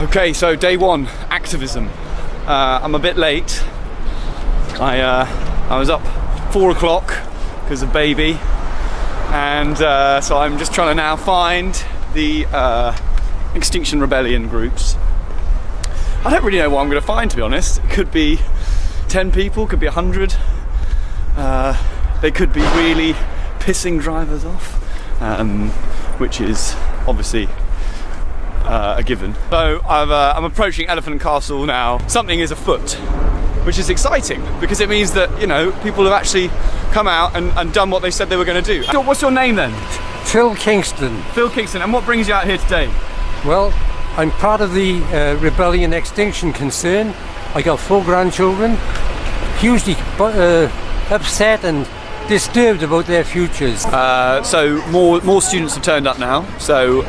Okay, so day one, activism. I'm a bit late. I was up 4 o'clock because of baby, and so I'm just trying to now find the Extinction Rebellion groups. I don't really know what I'm going to find, to be honest. It could be 10 people, could be 100. They could be really pissing drivers off, which is obviously a given. So I'm approaching Elephant and Castle now. Something is afoot, which is exciting because it means that, you know, people have actually come out and done what they said they were going to do. So what's your name then? Phil Kingston. Phil Kingston. And what brings you out here today? Well, I'm part of the Rebellion Extinction concern. I got 4 grandchildren, hugely upset and disturbed about their futures. So more students have turned up now. So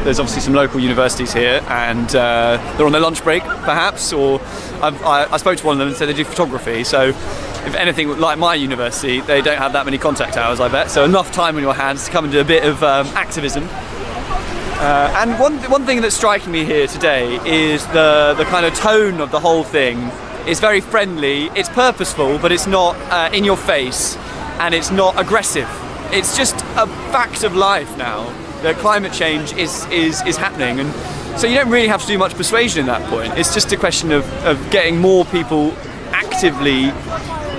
there's obviously some local universities here, and they're on their lunch break, perhaps. Or I spoke to one of them and said they do photography. So if anything, like my university, they don't have that many contact hours, I bet. So enough time on your hands to come and do a bit of activism. And one thing that's striking me here today is the kind of tone of the whole thing. It's very friendly. It's purposeful, but it's not in your face. And it's not aggressive. It's just a fact of life now that climate change is happening, and so you don't really have to do much persuasion in that point. It's just a question of getting more people actively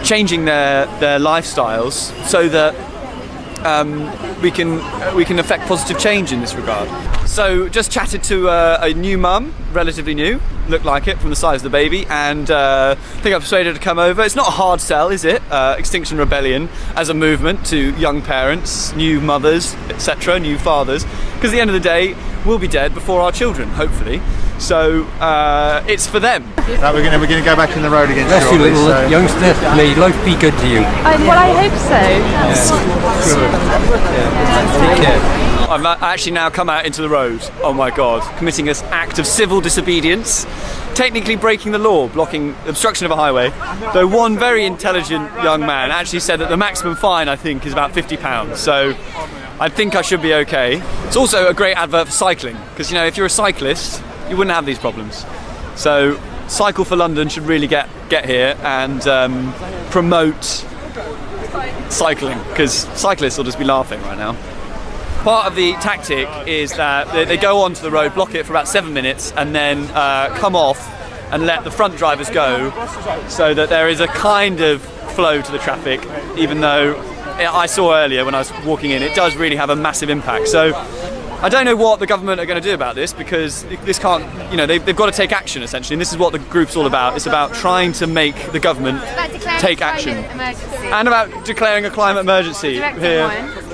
changing their lifestyles so that we can affect positive change in this regard. So just chatted to a new mum, relatively new, looked like it from the size of the baby, and I think I persuaded her to come over. It's not a hard sell, is it? Extinction Rebellion as a movement to young parents, new mothers, etc., new fathers, because at the end of the day, we'll be dead before our children, hopefully. So it's for them. Now we're going to go back in the road again. Bless you, little youngster. May life be good to you. Well, I hope so. Take care. I've actually now come out into the road, oh my god, committing an act of civil disobedience, technically breaking the law, blocking obstruction of a highway, though one very intelligent young man actually said that the maximum fine, I think, is about £50, so I think I should be okay. It's also a great advert for cycling, because, you know, if you're a cyclist, you wouldn't have these problems. So Cycle for London should really get here and promote cycling, because cyclists will just be laughing right now. Part of the tactic is that they go onto the road, block it for about 7 minutes, and then come off and let the front drivers go, so that there is a kind of flow to the traffic, even though I saw earlier when I was walking in, it does really have a massive impact. So I don't know what the government are going to do about this, because this can't, you know, they've got to take action essentially, and this is what the group's all about. It's about trying to make the government take action. And about declaring a climate emergency.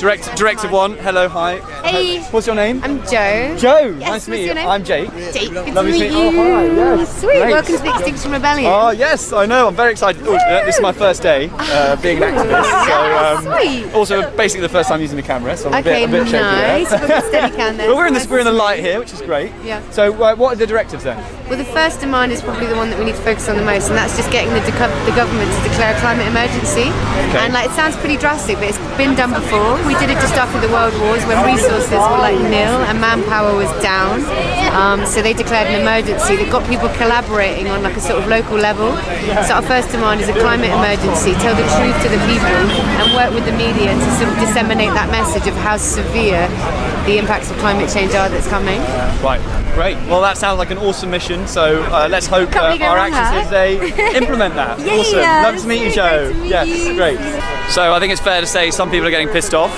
Directive 1, hello, hi. Hey. What's your name? I'm Joe. Joe, yes, nice to meet you. Name? I'm Jake. Jake, good Lovely to meet you. Oh, hi, yes. Sweet, Great. Welcome to the Extinction Rebellion. Oh yes, I know, I'm very excited. This is my first day being an activist. So, sweet. Also basically the first time using the camera, so I'm okay, a bit shaky nice. there. We've got Steadicam there. Well, we're in the light here, which is great. Yeah. So what are the directives then? Well, the first demand is probably the one that we need to focus on the most, and that's just getting the government to declare a climate emergency. Okay. And like, it sounds pretty drastic, but it's been done before. We did it just after the World Wars when resources were like nil and manpower was down. So they declared an emergency that got people collaborating on like a sort of local level. So our first demand is a climate emergency, tell the truth to the people and work with the media to sort of disseminate that message of how severe the impacts of climate change are that's coming. Right, great. Well, that sounds like an awesome mission, so let's hope our actions today implement that. Yeah, awesome. Love to meet you, Joe. Great to meet yes, you. great. So I think it's fair to say some people are getting pissed off,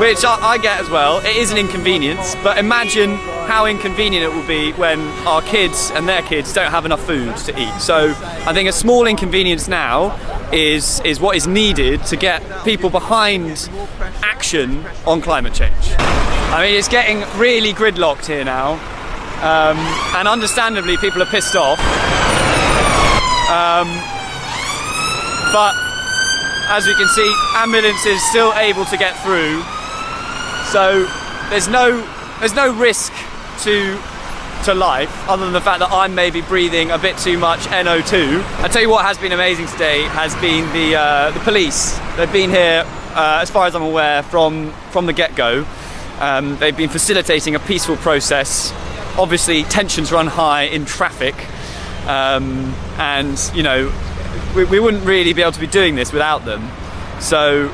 which I get as well. It is an inconvenience, but imagine how inconvenient it will be when our kids and their kids don't have enough food to eat. So I think a small inconvenience now is what is needed to get people behind action on climate change. I mean, it's getting really gridlocked here now, and understandably people are pissed off, but as we can see, ambulances still able to get through, so there's no risk to life, other than the fact that I'm maybe breathing a bit too much NO2. I tell you what has been amazing today has been the police. They've been here, as far as I'm aware, from the get-go. They've been facilitating a peaceful process obviously tensions run high in traffic, and you know, we wouldn't really be able to be doing this without them. So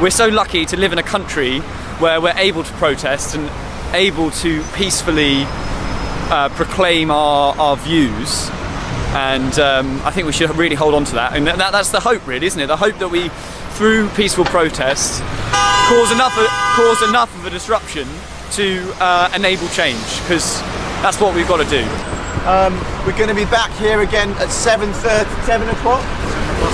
we're so lucky to live in a country where we're able to protest and able to peacefully proclaim our views, and I think we should really hold on to that. And that's the hope, really, isn't it? The hope that we, through peaceful protest, cause enough of a disruption to enable change, because that's what we've got to do. We're going to be back here again at 7 o'clock.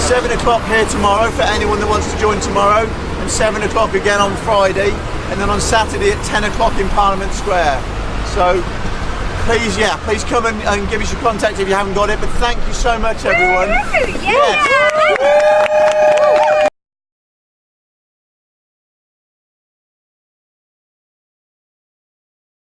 7 o'clock here tomorrow for anyone that wants to join tomorrow, and 7 o'clock again on Friday, and then on Saturday at 10 o'clock in Parliament Square. So please come and give us your contact if you haven't got it. But thank you so much, everyone. Yeah.